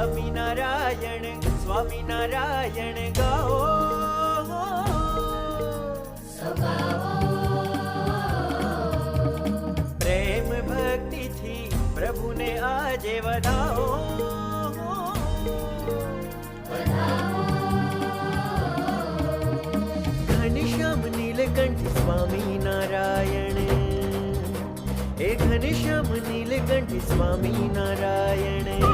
સ્વામિનારાયણ સ્વામિનારાયણ ગાઓ પ્રેમ ભક્તિથી પ્રભુને આજે વધાવો ઘનશ્યામ નીલકંઠ સ્વામિનારાયણ એ ઘનશ્યામ નીલકંઠ સ્વામિનારાયણ